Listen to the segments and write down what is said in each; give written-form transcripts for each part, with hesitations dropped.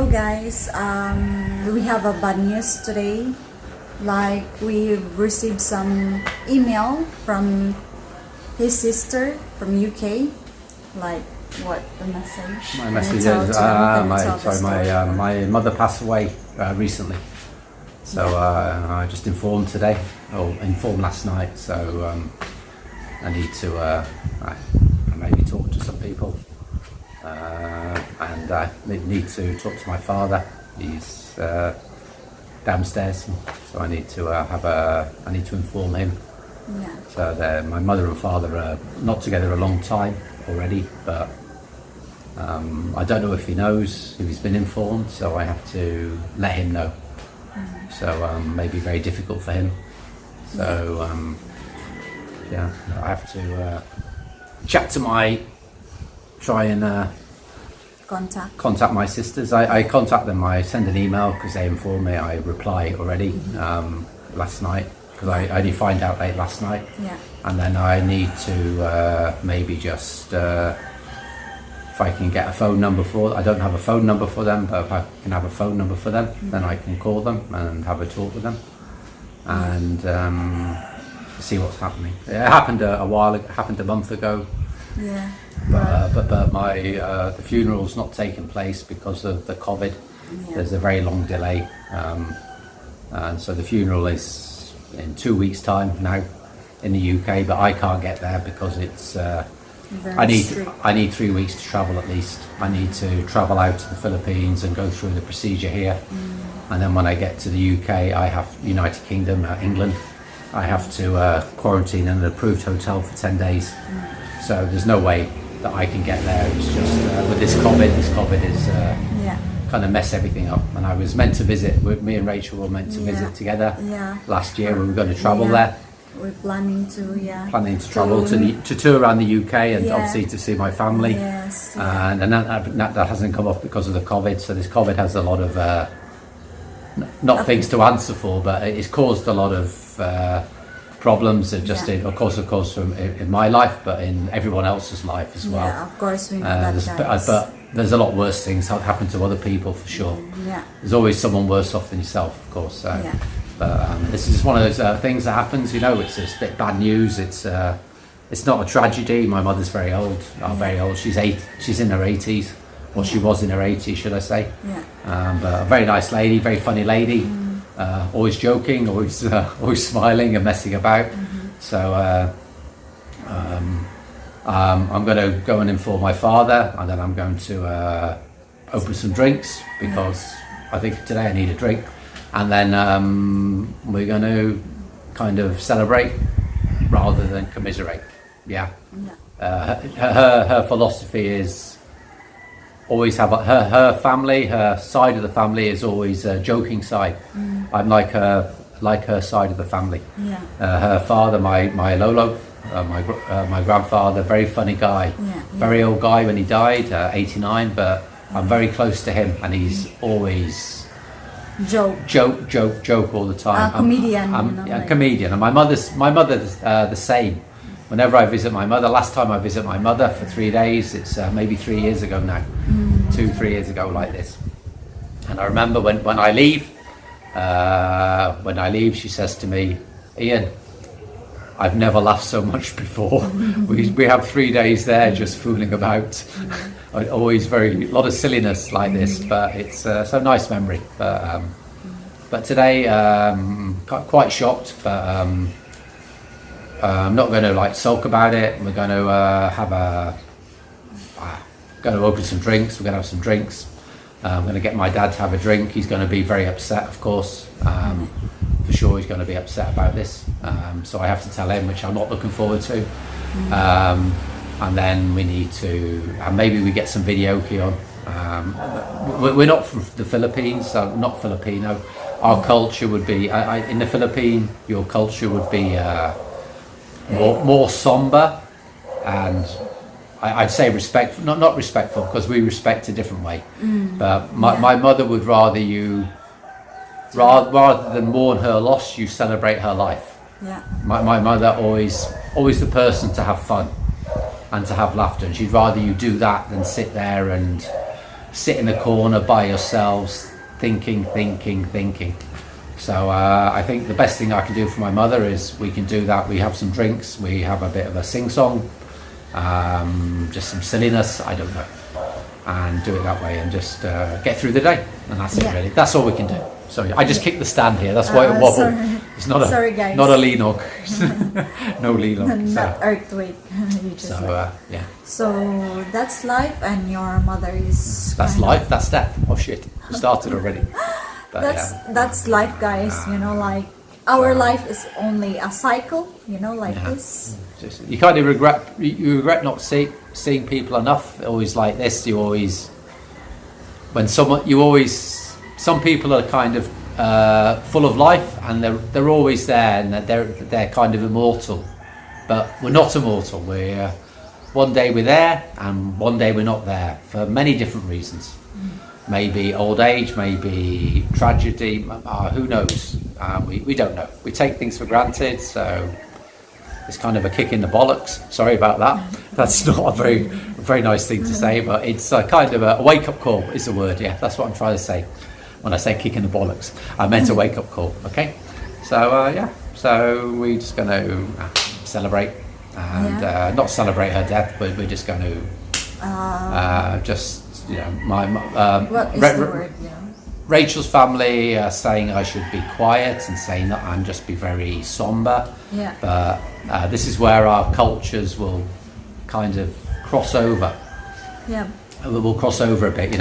Hello guys, we have a bad news today. Like we received some email from his sister from UK. Like what the message? My message is my mother passed away recently, so I just informed today, or informed last night. So I need to maybe talk to some people, and I need to talk to my father. He's downstairs, so I need to I need to inform him. Yeah. So my mother and father are not together a long time already, but I don't know if he knows, if he's been informed, so I have to let him know. So maybe very difficult for him. So yeah, I have to try and contact my sisters. I contact them, I send an email because they inform me, I reply already last night, because I only find out late last night. Yeah. And then I need to maybe just if I can get a phone number for, I don't have a phone number for them, but if I can have a phone number for them, then I can call them and have a talk with them and see what's happening. It happened a while. It happened a month ago. Yeah. But my the funeral's not taking place because of the COVID. Yeah. There's a very long delay, and so the funeral is in 2 weeks' time now in the UK. But I can't get there because it's. I need 3 weeks to travel at least. I need to travel out to the Philippines and go through the procedure here, and then when I get to the UK, I have United Kingdom, England. I have to quarantine in an approved hotel for 10 days. So there's no way that I can get there. It's just with this COVID is kind of mess everything up. And I was meant to visit. Me and Rachel were meant to visit together last year. We were going to travel there. We're planning to travel to tour around the UK and obviously to see my family. Yes. And that hasn't come off because of the COVID. So this COVID has a lot of not things to answer for, but it's caused a lot of problems. Just of course from in my life, but in everyone else's life as well. Yeah, of course we know that. But there's a lot worse things that happen to other people for sure. Yeah. There's always someone worse off than yourself, of course. So. Yeah. But this is one of those things that happens. It's a bit bad news. It's not a tragedy. My mother's very old. Very old. She's in her 80s. Well, she was in her 80s, should I say? Yeah. But a very nice lady, very funny lady. Always joking, always smiling and messing about. So I'm going to go and inform my father, and then I'm going to open some drinks because I think today I need a drink. And then we're going to kind of celebrate rather than commiserate. Yeah. Her philosophy is always have her family. Her side of the family is always a joking side. I'm like her side of the family. Yeah. Her father, my Lolo, my grandfather, very funny guy. Very old guy when he died, 89. But I'm very close to him, and he's always. Joke all the time. Comedian. I'm a comedian, and my mother's the same. Whenever I visit my mother, last time I visit my mother for 3 days, it's maybe 3 years ago now, 2-3 years ago like this. And I remember when I leave, she says to me, "Ian, I've never laughed so much before." we have 3 days there just fooling about. Always a lot of silliness like this, but it's so nice memory. But today, quite shocked, but I'm not going to sulk about it. We're going to going to open some drinks. We're going to have some drinks. I'm going to get my dad to have a drink. He's going to be very upset, of course. For sure, he's going to be upset about this. So I have to tell him, which I'm not looking forward to. And then we need to, maybe we get some video key on. We're not from the Philippines, so not Filipino. Our culture would be, in the Philippines, your culture would be more somber, and I'd say respectful, not respectful, because we respect a different way. But my mother would rather you, rather than mourn her loss, you celebrate her life. Yeah. My mother always the person to have fun and to have laughter, and she'd rather you do that than sit there and sit in a corner by yourselves, thinking. So I think the best thing I can do for my mother is we can do that. We have some drinks, we have a bit of a sing-song, just some silliness, I don't know, and do it that way and just get through the day. And that's it, really. That's all we can do. Sorry, I just kicked the stand here. That's why it wobbled. Sorry. It's not a Sorry, guys. not a leanog. No leanog. Not earthquake. You just So yeah. So that's life, and your mother is. That's kind of- life. That's death. Oh shit! We started already. But, that's life, guys. You know, like our life is only a cycle. You know, like this. You kind of regret. You regret not seeing people enough. Always like this. You always when someone you always. Some people are kind of full of life, and they're always there, and they're kind of immortal. But we're not immortal. We're one day we're there, and one day we're not there for many different reasons. Maybe old age, maybe tragedy. Who knows? We don't know. We take things for granted, so it's kind of a kick in the bollocks. Sorry about that. That's not a very nice thing to say, but it's a kind of a wake up call. Is the word? Yeah, that's what I'm trying to say. When I say kick in the bollocks, I meant a wake up call. Okay, so so we're just going to celebrate and not celebrate her death, but we're just going to just my What is the word? Yeah. Rachel's family saying I should be quiet and saying that and just be very somber. Yeah. But this is where our cultures will kind of cross over. Yeah. We'll cross over a bit,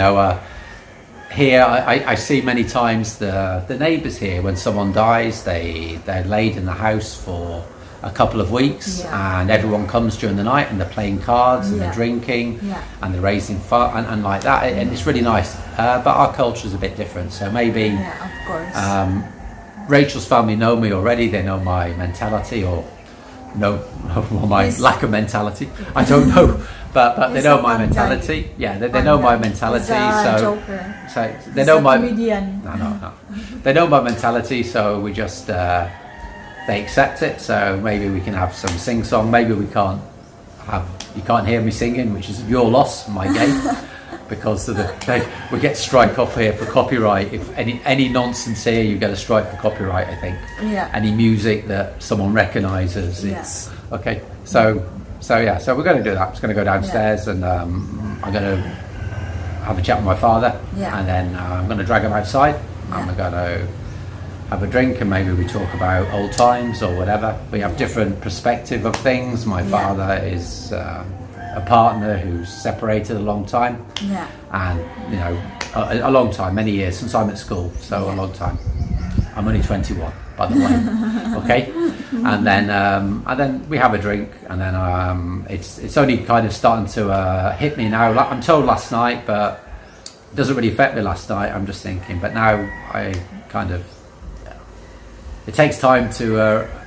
Here, I see many times the neighbours here, when someone dies, they're laid in the house for a couple of weeks, and everyone comes during the night, and they're playing cards, and they're drinking, and they're raising fun, and like that, and it's really nice. But our culture's a bit different, so maybe Of course. Rachel's family know me already. They know my mentality, or my lack of mentality. I don't know. But they know my mentality. Yeah, they know my mentality. So they know my comedian. No. They know my mentality. So we just they accept it. So maybe we can have some sing song. Maybe we can't have. You can't hear me singing, which is your loss, my gain, because of we get strike off here for copyright. If any nonsense here, you get a strike for copyright. I think. Yeah. Any music that someone recognises, it's okay. So we're going to do that. I'm just going to go downstairs and I'm going to have a chat with my father, and then I'm going to drag him outside, and we're going to have a drink, and maybe we talk about old times or whatever. We have different perspective of things. My father is a partner who's separated a long time, and a long time, many years since I'm at school, so a long time. I'm only 21, by the way. Okay, and then we have a drink, and then it's only kind of starting to hit me now. Like I'm told last night, but it doesn't really affect me last night. I'm just thinking, but now I kind of. It takes time to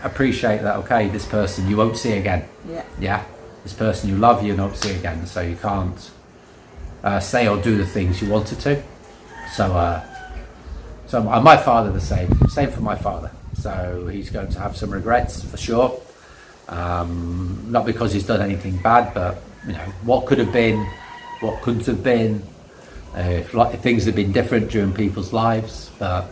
appreciate that. Okay, this person you won't see again. Yeah. This person you love, you won't see again. So you can't say or do the things you wanted to. So my father the same for my father. So he's going to have some regrets for sure. Not because he's done anything bad, but what could have been, what couldn't have been. If things have been different during people's lives, but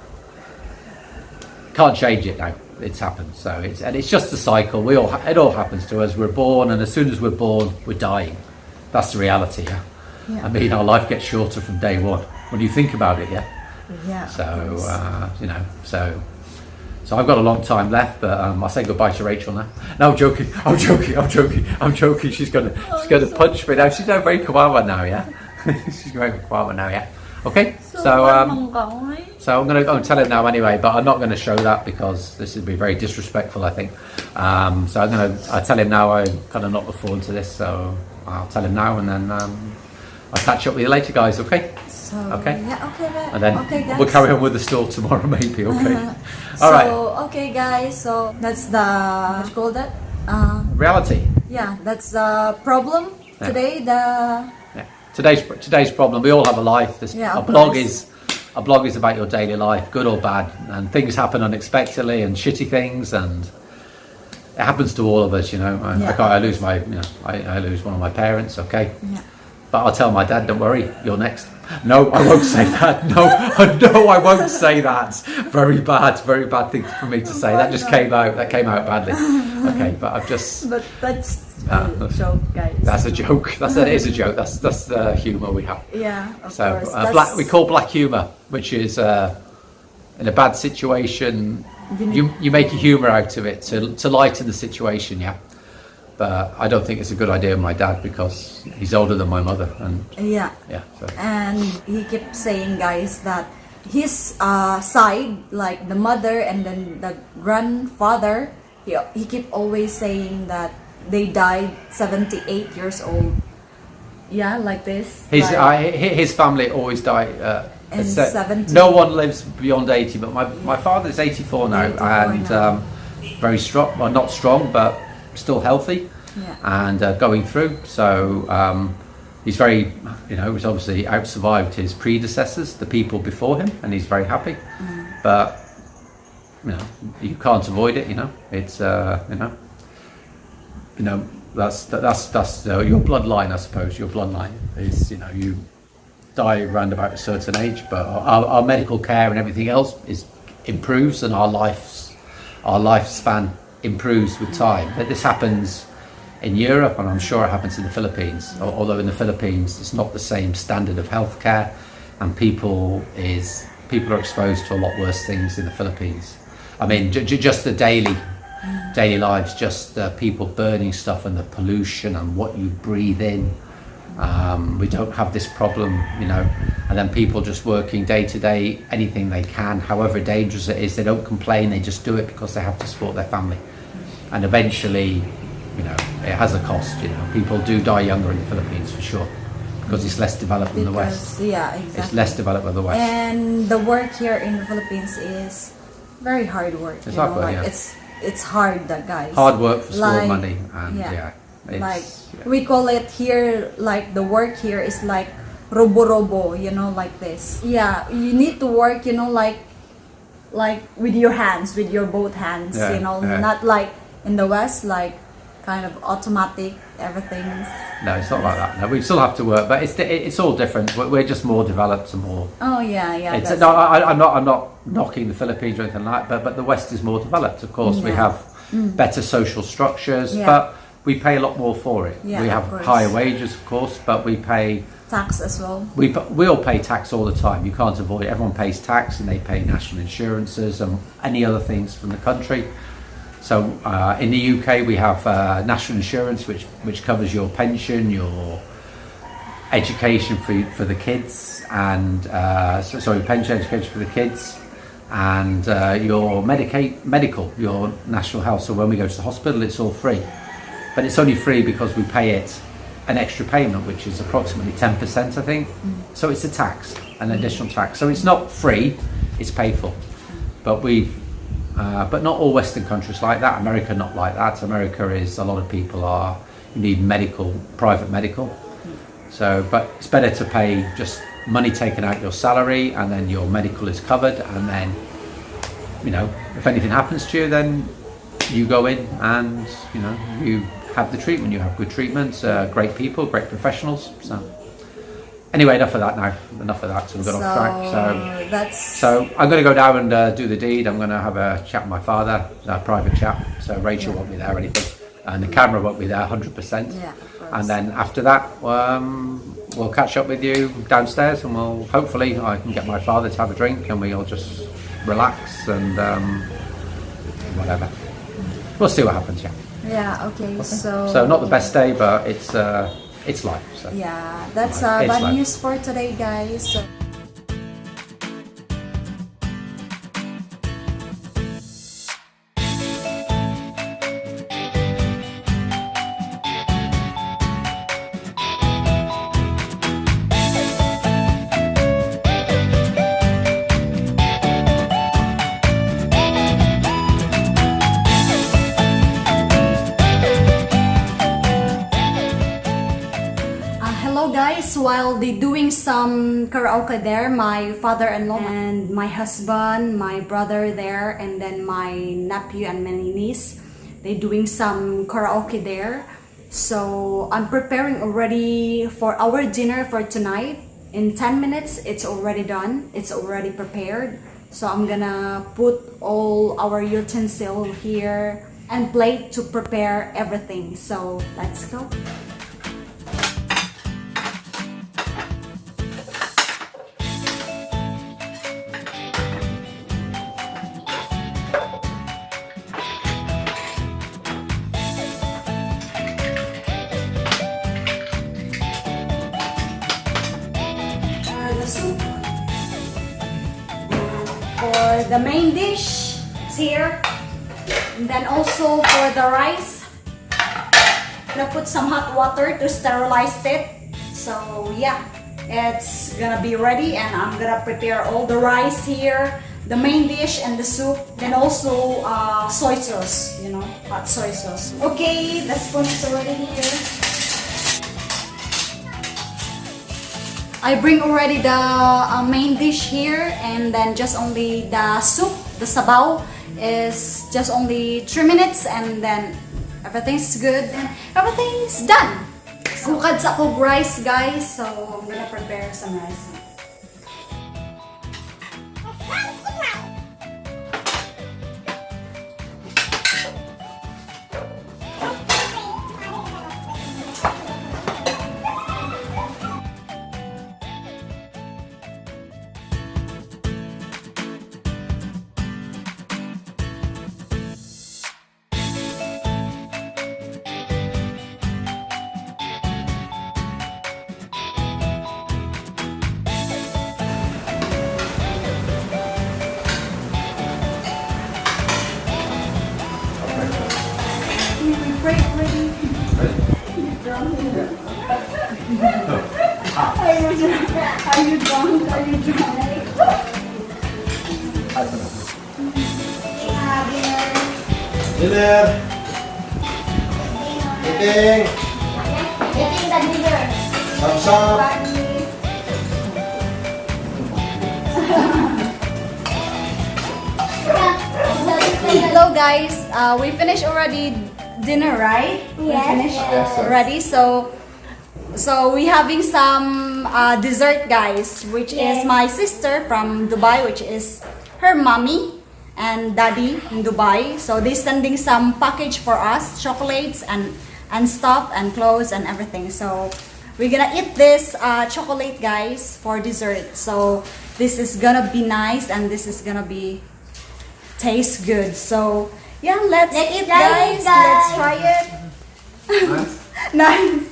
can't change it now. It's happened. So it's just a cycle. It all happens to us. We're born, and as soon as we're born, we're dying. That's the reality. I mean, our life gets shorter from day one when you think about it. So so I've got a long time left, but I'll say goodbye to Rachel now. No, I'm joking. She's gonna punch me now. She's a very kawawa now. She's very kawawa now. Okay, so I'm going to go and tell it now anyway, but I'm not going to show that because this would be very disrespectful, I think. So I'll tell him now. I kind of not look forward to this, so I'll tell him now, and then I'll catch up with you later, guys. Okay. Okay. Yeah. Okay. And then guys. we'll carry on with the store tomorrow, maybe. Okay. All right. Okay, guys. So that's the what you call that? Reality. Yeah, that's the problem today. Today's problem. We all have a life. A blog is about your daily life, good or bad, and things happen unexpectedly and shitty things, and it happens to all of us. I lose I lose one of my parents. Okay. But I'll tell my dad, don't worry, you're next. No, I won't say that. No, no, I won't say that. Very bad thing for me to say. That just came out. That came out badly. Okay, but I've just. But that's a joke, guys. That's a joke. That is a joke. That's the humour we have. Yeah, of So course. we call black humour, which is in a bad situation, you make a humour out of it to lighten the situation. Yeah. But I don't think it's a good idea with my dad because he's older than my mother, and Yeah. So. And he kept saying, guys, that his side, like the mother and then the grandfather, he kept always saying that they died 78 years old. Yeah, like this. His family always die. And 70. No one lives beyond 80, but my father is 84 now, 84 and now. very strong. Well, not strong, but still healthy. Yeah. And going through. So he's very, he's obviously out-survived his predecessors, the people before him, and he's very happy. But you can't avoid it. It's that's your bloodline, I suppose. Your bloodline is you die around about a certain age, but our medical care and everything else improves, and our lifespan improves with time. But this happens in Europe, and I'm sure it happens in the Philippines. Although in the Philippines, it's not the same standard of healthcare, and people are exposed to a lot worse things in the Philippines. I mean, just the daily lives, just people burning stuff and the pollution and what you breathe in. We don't have this problem, and then people just working day to day, anything they can, however dangerous it is. They don't complain, they just do it because they have to support their family. And eventually, it has a cost. People do die younger in the Philippines for sure, because it's less developed than the West. Yeah, exactly. It's less developed than the West. And the work here in the Philippines is very hard work. It's hard work, yeah. It's hard, guys. Hard work for small money, and we call it here, like the work here is like robo, like this. Yeah, you need to work, like with your hands, with your both hands, not like in the West, like kind of automatic everything. No, it's not like that. No, we still have to work, but it's all different. We're just more developed and more. Oh yeah. No, I'm not knocking the Philippines or anything like that, but the West is more developed. Of course, we have better social structures, but we pay a lot more for it. Yeah, we have higher wages, of course, but we pay tax as well. We all pay tax all the time. You can't avoid it. Everyone pays tax, and they pay national insurances and any other things from the country. So in the UK we have national insurance, which covers your pension, your education for the kids, and pension, education for the kids, and your medical, your national health. So when we go to the hospital, it's all free, but it's only free because we pay it an extra payment, which is approximately 10%, I think. So it's a tax, an additional tax. So it's not free; it's paid for, but not all Western countries like that. America not like that. America is, a lot of people you need private medical. So, but it's better to pay just money taken out your salary, and then your medical is covered, and then, if anything happens to you, then you go in and, you have the treatment. You have good treatments, great people, great professionals. So anyway, enough of that now. Enough of that. So we've got off track. So I'm going to go down and do the deed. I'm going to have a chat with my father, a private chat. So Rachel won't be there or anything, and the camera won't be there 100%. Yeah. And then after that, we'll catch up with you downstairs, and hopefully I can get my father to have a drink, and we'll just relax and whatever. We'll see what happens. Yeah. Yeah. Okay. So not the best day, but it's life. So. Yeah, that's bad news for today, guys. Hello guys, while they doing some karaoke there, my father-in-law and my husband, my brother there, and then my nephew and my niece, they doing some karaoke there. So I'm preparing already for our dinner for tonight. in 10 minutes it's already done, it's already prepared. So I'm gonna put all our utensil here and plate to prepare everything. So let's go. The soup. For the main dish, it's here. And then also for the rice, I'm gonna put some hot water to sterilize it. So yeah, it's gonna be ready, and I'm gonna prepare all the rice here, the main dish and the soup, then also soy sauce, you know, hot soy sauce. Okay, the spoon is already here. I bring already the main dish here, and then just only the soup, the sabaw, is just only 3 minutes, and then everything's good and everything's done. Kukad sa kog rice, guys, so I'm gonna prepare some rice. Pray already. Are you drunk? Are you drunk? Are you drunk? Dinner. Eating. Eating the dinner. Thumbs up. Hello guys, we finished already dinner, right? We Yes. finished Yes, sir. already. So we having some dessert, guys, which is Yes. my sister from Dubai, which is her mommy and daddy in Dubai. So they sending some package for us, chocolates and stuff and clothes and everything. So we're gonna eat this chocolate, guys, for dessert. So this is gonna be nice, and this is gonna be taste good. So yeah, let's eat, try guys. it, Let's guys. try it. Nice. Nice.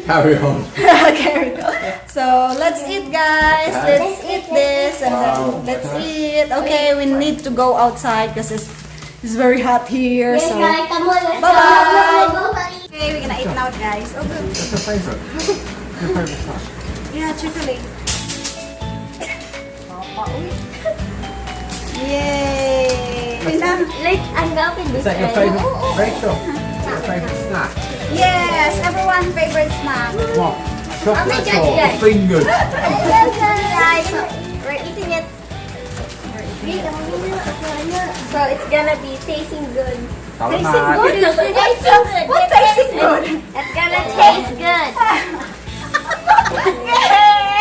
Carry on. Okay, so let's eat, guys. Let's eat this, and then Wow. let's eat. Okay, we need to go outside because it's very hot here. Yes, So guys, come on, let's Bye-bye. go. okay, we're gonna eat now, guys. Okay. What's your favourite? Your favourite snack? Yeah, chocolate. Papa, uy. Yay! Tingnan. Let's unwrap this. Is that your favourite? Rachel, is that your favourite snack? Yes, everyone's favorite snack. What? Chocolate God, or guys. fingers? Guys, so we're eating it. So it's gonna be tasting good. Tasting Salamat. good. It's so good. What tasting good? It's gonna taste good.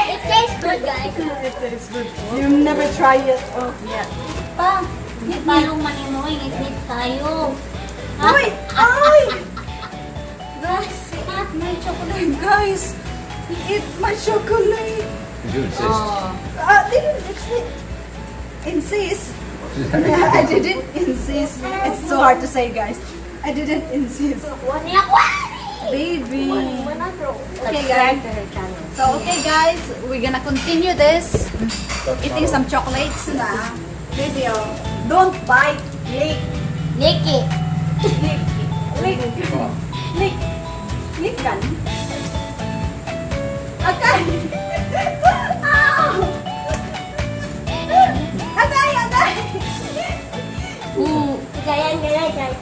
It tastes good, guys. You never try it. Oh, yeah. Pa, hindi tayong manimoy. Ngit tayo. Ay! Ay! Guys, My chocolate, guys! Eat my chocolate! Did you insist? Didn't insist. I didn't insist. It's so hard to say, guys. I didn't insist. Baby. Okay, guys. So, okay, guys. We're gonna continue this. Eating some chocolates na. Baby, oh. Don't bite. Lick. Nikki. Lick. Lick. Lick. Lick gan. Agay. Ow! Agay, agay. Ganyan, guys.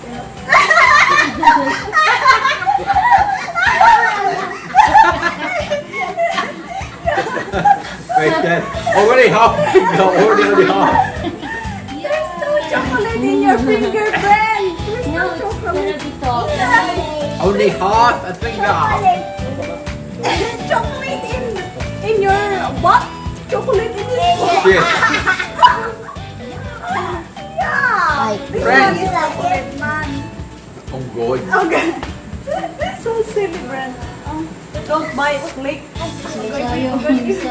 Wait, Dad. Already half. No, already half. There's no chocolate in your finger, friend. There's no No, it's chocolate. gonna be talking. Only half a finger. Chocolate in in your what? Chocolate in this box? Shit. Yeah. This Friends. one is chocolate, man. I'm good. Okay. So silly, Brent. Don't buy it, click. Okay, okay.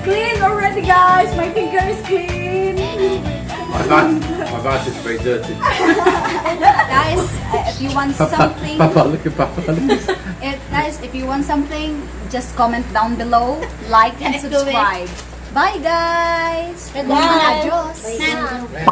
Clean already, guys. My finger is clean. My mouth is very dirty. Guys, if you want something, Papa, look at Papa. if you want something, just comment down below, like and subscribe. Bye, guys. Bye. Adios. Bye.